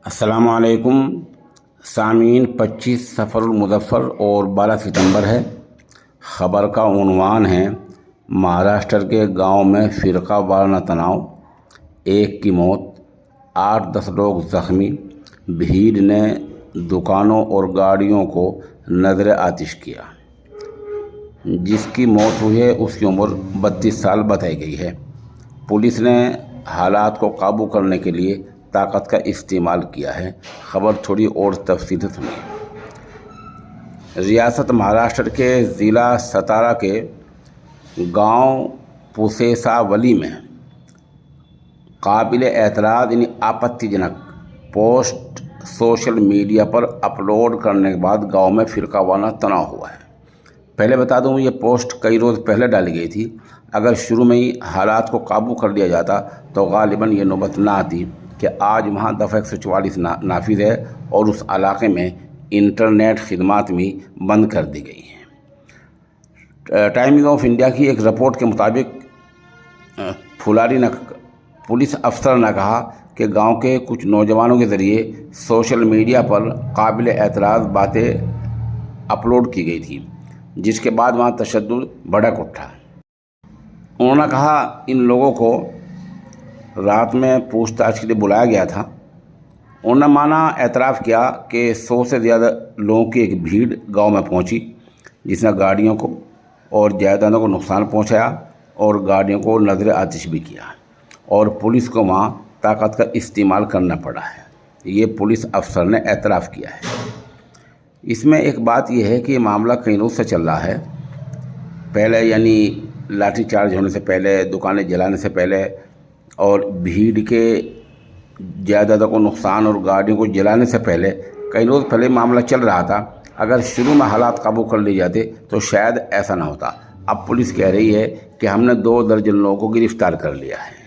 السلام علیکم سامعین، 25 سفر المظفر اور 12 ستمبر ہے۔ خبر کا عنوان ہے مہاراشٹر کے گاؤں میں فرقہ وارانہ تناؤ، 1 کی موت، 8-10 لوگ زخمی، بھیڑ نے دکانوں اور گاڑیوں کو نذر آتش کیا۔ جس کی موت ہوئی ہے اس کی عمر 32 سال بتائی گئی ہے۔ پولیس نے حالات کو قابو کرنے کے لیے طاقت کا استعمال کیا ہے۔ خبر تھوڑی اور تفصیل سے سنیے۔ ریاست مہاراشٹر کے ضلع ستارا کے گاؤں پوسیساولی میں قابل اعتراض آپتی جنک پوسٹ سوشل میڈیا پر اپلوڈ کرنے کے بعد گاؤں میں فرقہ وارانہ تناؤ ہوا ہے۔ پہلے بتا دوں، یہ پوسٹ کئی روز پہلے ڈالی گئی تھی۔ اگر شروع میں ہی حالات کو قابو کر لیا جاتا تو غالباً یہ نوبت نہ آتی کہ آج وہاں دفعہ 144 نافذ ہے اور اس علاقے میں انٹرنیٹ خدمات بھی بند کر دی گئی ہیں۔ ٹائمز آف انڈیا کی ایک رپورٹ کے مطابق پولیس افسر نے کہا کہ گاؤں کے کچھ نوجوانوں کے ذریعے سوشل میڈیا پر قابل اعتراض باتیں اپلوڈ کی گئی تھی، جس کے بعد وہاں تشدد بھڑک اٹھا۔ انہوں نے کہا ان لوگوں کو رات میں پوچھ تاچھ کے لیے بلایا گیا تھا۔ انہوں نے اعتراف کیا کہ 100 سے زیادہ لوگوں کی ایک بھیڑ گاؤں میں پہنچی، جس نے گاڑیوں کو اور جائیدادوں کو نقصان پہنچایا اور گاڑیوں کو نذر آتش بھی کیا، اور پولیس کو وہاں طاقت کا استعمال کرنا پڑا ہے۔ یہ پولیس افسر نے اعتراف کیا ہے۔ اس میں ایک بات یہ ہے کہ یہ معاملہ کئی روز سے چل رہا ہے۔ پہلے یعنی لاٹھی چارج ہونے سے پہلے، دکانیں جلانے سے پہلے اور بھیڑ کے جائیدادوں کو نقصان اور گاڑیوں کو جلانے سے پہلے کئی روز پہلے معاملہ چل رہا تھا۔ اگر شروع میں حالات قابو کر لیے جاتے تو شاید ایسا نہ ہوتا۔ اب پولیس کہہ رہی ہے کہ ہم نے 2 درجن لوگوں کو گرفتار کر لیا ہے۔